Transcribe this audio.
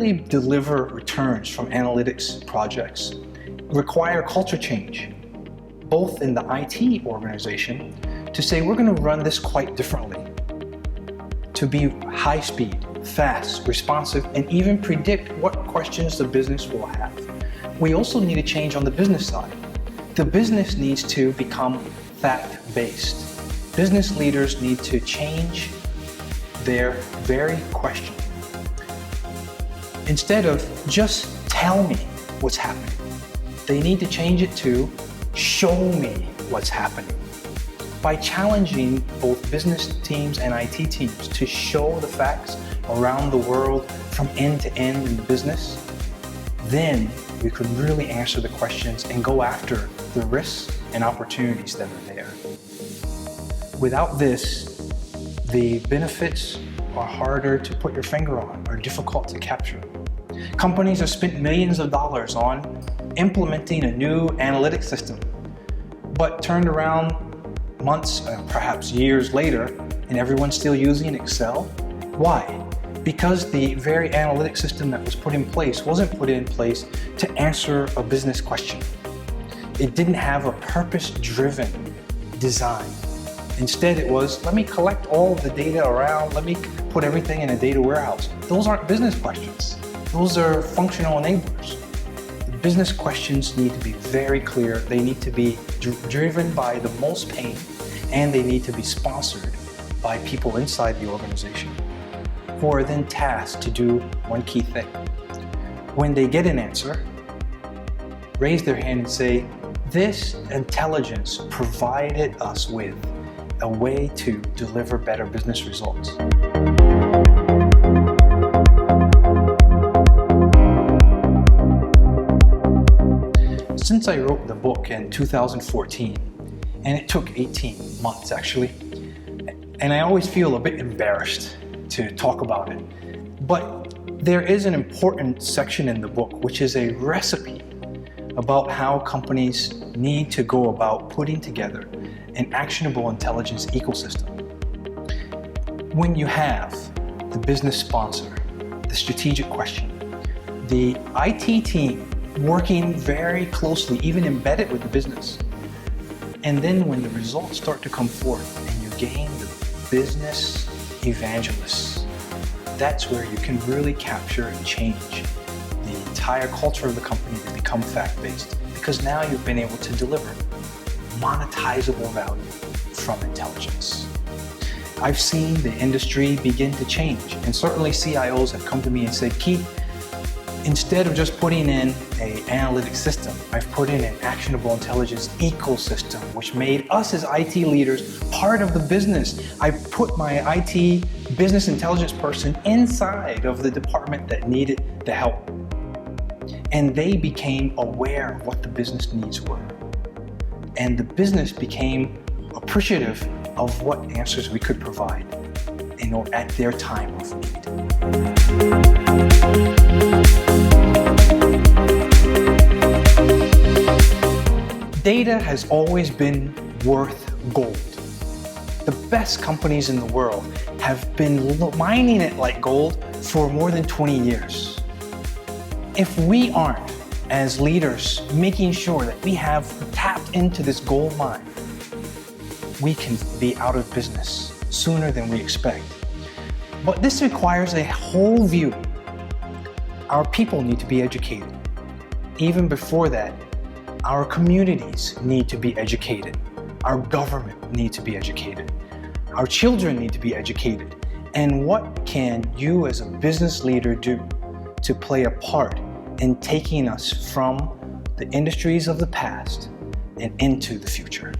really deliver returns from analytics projects require culture change, both in the IT organization to say we're going to run this quite differently, to be high speed, fast, responsive, and even predict what questions the business will have. We also need to change on the business side. The business needs to become fact-based. Business leaders need to change their very question. Instead of just tell me what's happening, they need to change it to show me what's happening. By challenging both business teams and IT teams to show the facts around the world from end to end in the business, then we could really answer the questions and go after the risks and opportunities that are there. Without this, the benefits are harder to put your finger on, are difficult to capture. Companies have spent millions of dollars on implementing a new analytics system, but turned around months, perhaps years later, and everyone's still using Excel. Why? Because the very analytics system that was put in place wasn't put in place to answer a business question. It didn't have a purpose-driven design. Instead, it was, let me collect all of the data around, let me put everything in a data warehouse. Those aren't business questions. Those are functional enablers. The business questions need to be very clear. They need to be driven by the most pain, and they need to be sponsored by people inside the organization who are then tasked to do one key thing. When they get an answer, raise their hand and say, this intelligence provided us with a way to deliver better business results. Since I wrote the book in 2014, and it took 18 months actually, and I always feel a bit embarrassed to talk about it, but there is an important section in the book which is a recipe about how companies need to go about putting together an actionable intelligence ecosystem. When you have the business sponsor, the strategic question, the IT team working very closely, even embedded with the business, and then when the results start to come forth and you gain the business evangelists, that's where you can really capture and change the entire culture of the company to become fact-based, because now you've been able to deliver monetizable value from intelligence. I've seen the industry begin to change, and certainly CIOs have come to me and said, Keith, instead of just putting in an analytics system, I've put in an actionable intelligence ecosystem, which made us as IT leaders part of the business. I put my IT business intelligence person inside of the department that needed the help. And they became aware of what the business needs were. And the business became appreciative of what answers we could provide at their time of need. Data has always been worth gold. The best companies in the world have been mining it like gold for more than 20 years. If we aren't, as leaders, making sure that we have tapped into this gold mine, we can be out of business sooner than we expect. But this requires a whole view. Our people need to be educated. Even before that, our communities need to be educated. Our government needs to be educated. Our children need to be educated. And what can you as a business leader do to play a part in taking us from the industries of the past and into the future?